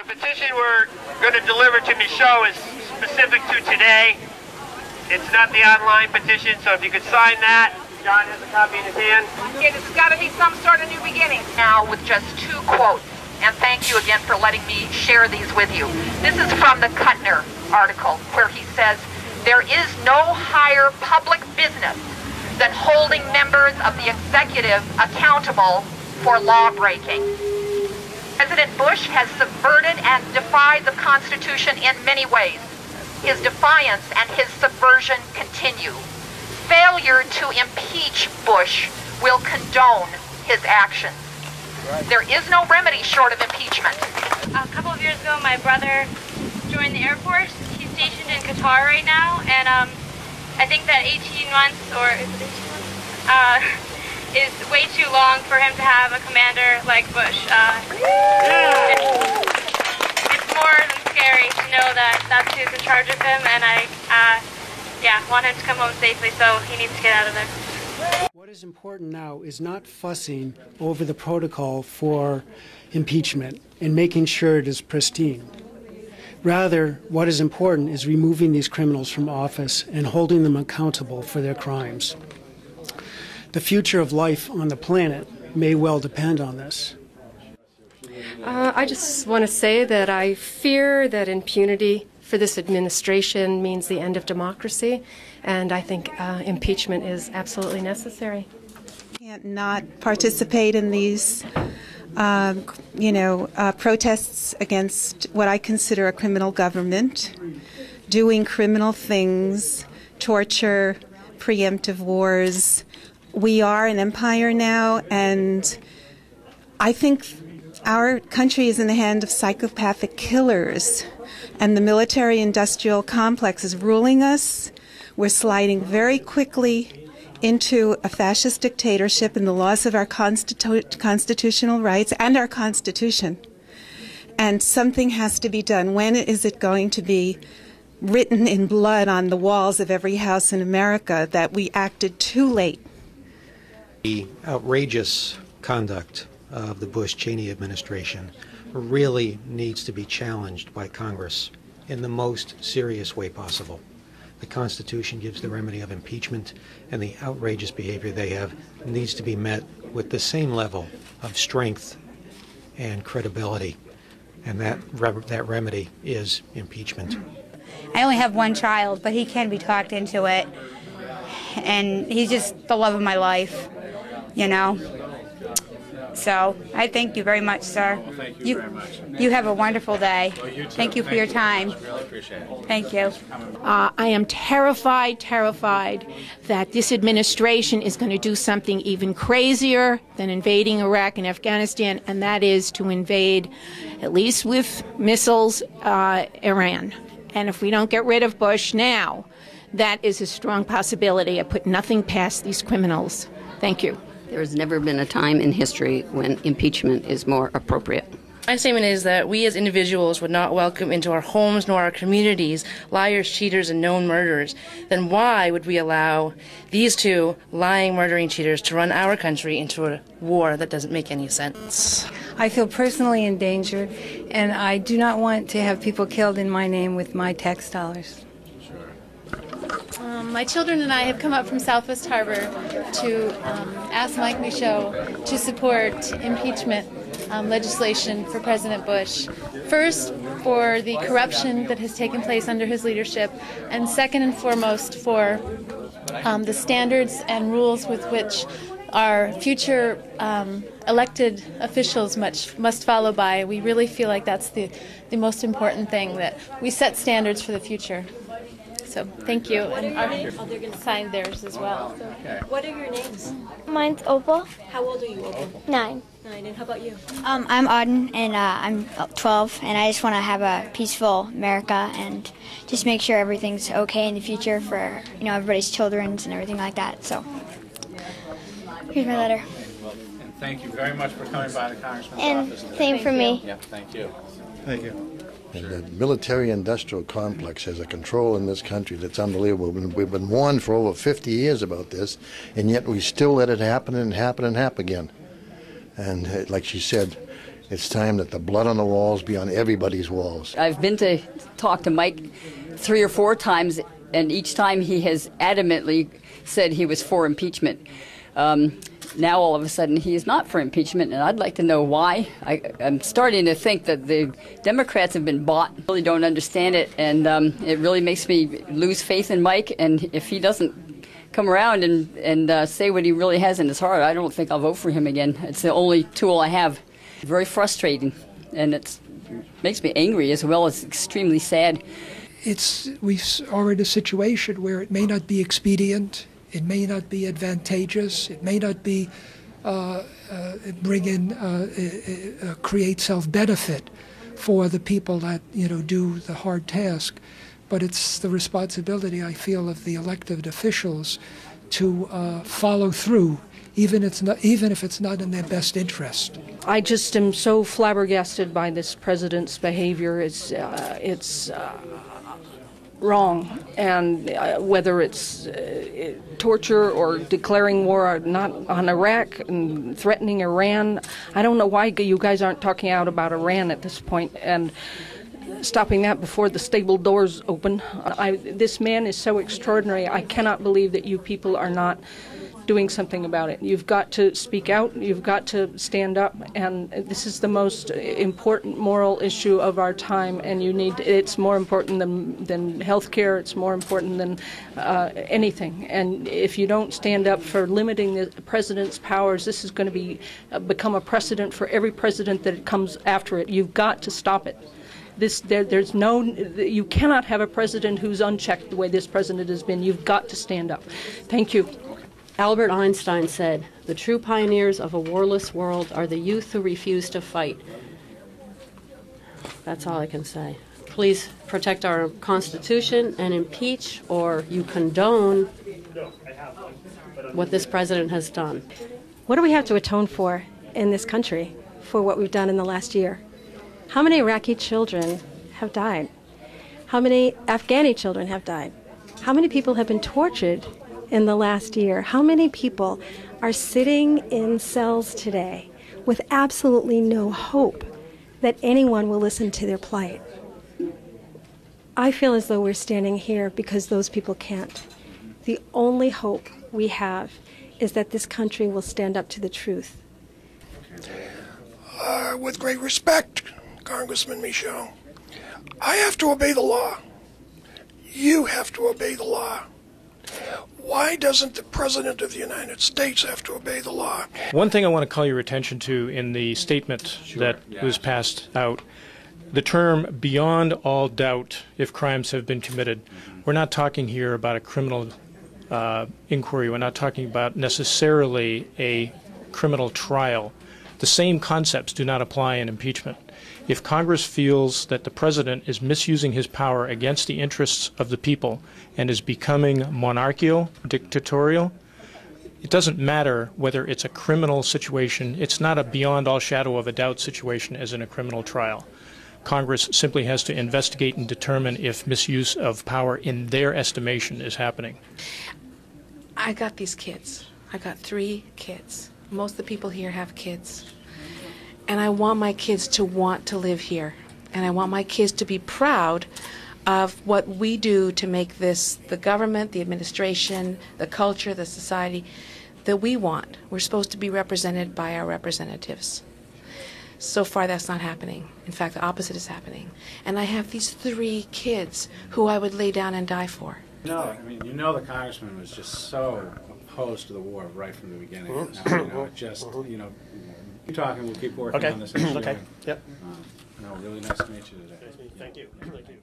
petition we're going to deliver to MICHAUD is specific to today. It's not the online petition, so if you could sign that. John has a copy in his hand. Okay, this has got to be some sort of new beginning. Now with just 2 quotes, and thank you again for letting me share these with you. This is from the Kuttner article, where he says, "There is no higher public business than holding members of the executive accountable for law breaking. President Bush has subverted and defied the Constitution in many ways. His defiance and his subversion continue. Failure to impeach Bush will condone his actions. There is no remedy short of impeachment." A couple of years ago, my brother joined the Air Force. He's stationed in Qatar right now, and I think that 18 months, or is it 18 months, is way too long for him to have a commander like Bush. It's more than scary to know that that's who's in charge of him, and I want him to come home safely, so he needs to get out of there. What is important now is not fussing over the protocol for impeachment and making sure it is pristine. Rather, what is important is removing these criminals from office and holding them accountable for their crimes. The future of life on the planet may well depend on this. I just want to say that I fear that impunity for this administration means the end of democracy, and I think impeachment is absolutely necessary. Can't not participate in these, protests against what I consider a criminal government, doing criminal things, torture, preemptive wars. We are an empire now, and I think our country is in the hand of psychopathic killers, and the military-industrial complex is ruling us. We're sliding very quickly into a fascist dictatorship and the loss of our constitutional rights and our Constitution. And something has to be done. When is it going to be written in blood on the walls of every house in America that we acted too late? The outrageous conduct of the Bush-Cheney administration really needs to be challenged by Congress in the most serious way possible. The Constitution gives the remedy of impeachment, and the outrageous behavior they have needs to be met with the same level of strength and credibility, and that remedy is impeachment. I only have one child, but he can be talked into it, and he's just the love of my life, you know. So I thank you very much, sir. Well, thank you very much. You have a wonderful day. Well, you too. Thank you for your time. Really appreciate it. Thank you. I am terrified that this administration is going to do something even crazier than invading Iraq and Afghanistan, and that is to invade, at least with missiles, Iran. And if we don't get rid of Bush now, that is a strong possibility. I put nothing past these criminals. Thank you. There has never been a time in history when impeachment is more appropriate. My statement is that we as individuals would not welcome into our homes nor our communities liars, cheaters, and known murderers. Then why would we allow these two lying, murdering cheaters to run our country into a war that doesn't make any sense? I feel personally endangered, and I do not want to have people killed in my name with my tax dollars. My children and I have come up from Southwest Harbor to ask Mike MICHAUD to support impeachment legislation for President Bush. First, for the corruption that has taken place under his leadership, and second and foremost for the standards and rules with which our future elected officials must follow by. We really feel like that's the most important thing, that we set standards for the future. So thank you. And they're going to sign theirs as well. Okay. What are your names? Mine's Opal. How old are you, Opal? 9. 9. And how about you? I'm Auden, and I'm 12, and I just want to have a peaceful America and just make sure everything's okay in the future for, everybody's children's and everything like that. So here's my letter. And thank you very much for coming by the Congressman's office. And same for me. Yep, thank you. Thank you. And the military-industrial complex has a control in this country that's unbelievable. We've been warned for over 50 years about this, and yet we still let it happen and happen and happen again. And like she said, It's time that the blood on the walls be on everybody's walls. I've been to talk to Mike 3 or 4 times, and each time he has adamantly said he was for impeachment. Now all of a sudden he is not for impeachment, and I'd like to know why. I'm starting to think that the Democrats have been bought. I really don't understand it, and it really makes me lose faith in Mike, and if he doesn't come around and say what he really has in his heart, I don't think I'll vote for him again. It's the only tool I have. Very frustrating, and it makes me angry as well as extremely sad. We are in a situation where it may not be expedient, it may not be advantageous, it may not be create self-benefit for the people that do the hard task, but it's the responsibility, I feel, of the elected officials to follow through, even if it's not in their best interest. I just am so flabbergasted by this president's behavior. It's wrong, and whether it's torture or declaring war on Iraq and threatening Iran, I don't know why you guys aren't talking out about Iran at this point and stopping that before the stable doors open. This man is so extraordinary. I cannot believe that you people are not doing something about it. You've got to speak out, you've got to stand up, and this is the most important moral issue of our time, and it's more important than health care, it's more important than anything. And if you don't stand up for limiting the president's powers, this is going to become a precedent for every president that comes after it. You've got to stop it. You cannot have a president who's unchecked the way this president has been. You've got to stand up. Thank you. Albert Einstein said, "The true pioneers of a warless world are the youth who refuse to fight." That's all I can say. Please protect our Constitution and impeach, or you condone what this president has done. What do we have to atone for in this country for what we've done in the last year? How many Iraqi children have died? How many Afghani children have died? How many people have been tortured in the last year? How many people are sitting in cells today with absolutely no hope that anyone will listen to their plight? I feel as though we're standing here because those people can't. The only hope we have is that this country will stand up to the truth. With great respect, Congressman Michaud, I have to obey the law. You have to obey the law. Why doesn't the President of the United States have to obey the law? One thing I want to call your attention to in the statement that was passed out, the term "beyond all doubt if crimes have been committed." We're not talking here about a criminal inquiry. We're not talking about necessarily a criminal trial. The same concepts do not apply in impeachment. If Congress feels that the President is misusing his power against the interests of the people and is becoming monarchical, dictatorial, it doesn't matter whether it's a criminal situation. It's not a beyond all shadow of a doubt situation as in a criminal trial. Congress simply has to investigate and determine if misuse of power in their estimation is happening. I got these kids. I got 3 kids. Most of the people here have kids. And I want my kids to want to live here. And I want my kids to be proud of what we do to make this the government, the administration, the culture, the society that we want. We're supposed to be represented by our representatives. So far, that's not happening. In fact, the opposite is happening. And I have these 3 kids who I would lay down and die for. No, I mean, the congressman was just so opposed to the war right from the beginning. Keep talking. We'll keep working on this issue. Okay. Yep. Really nice to meet you today. Thank you. Thank you.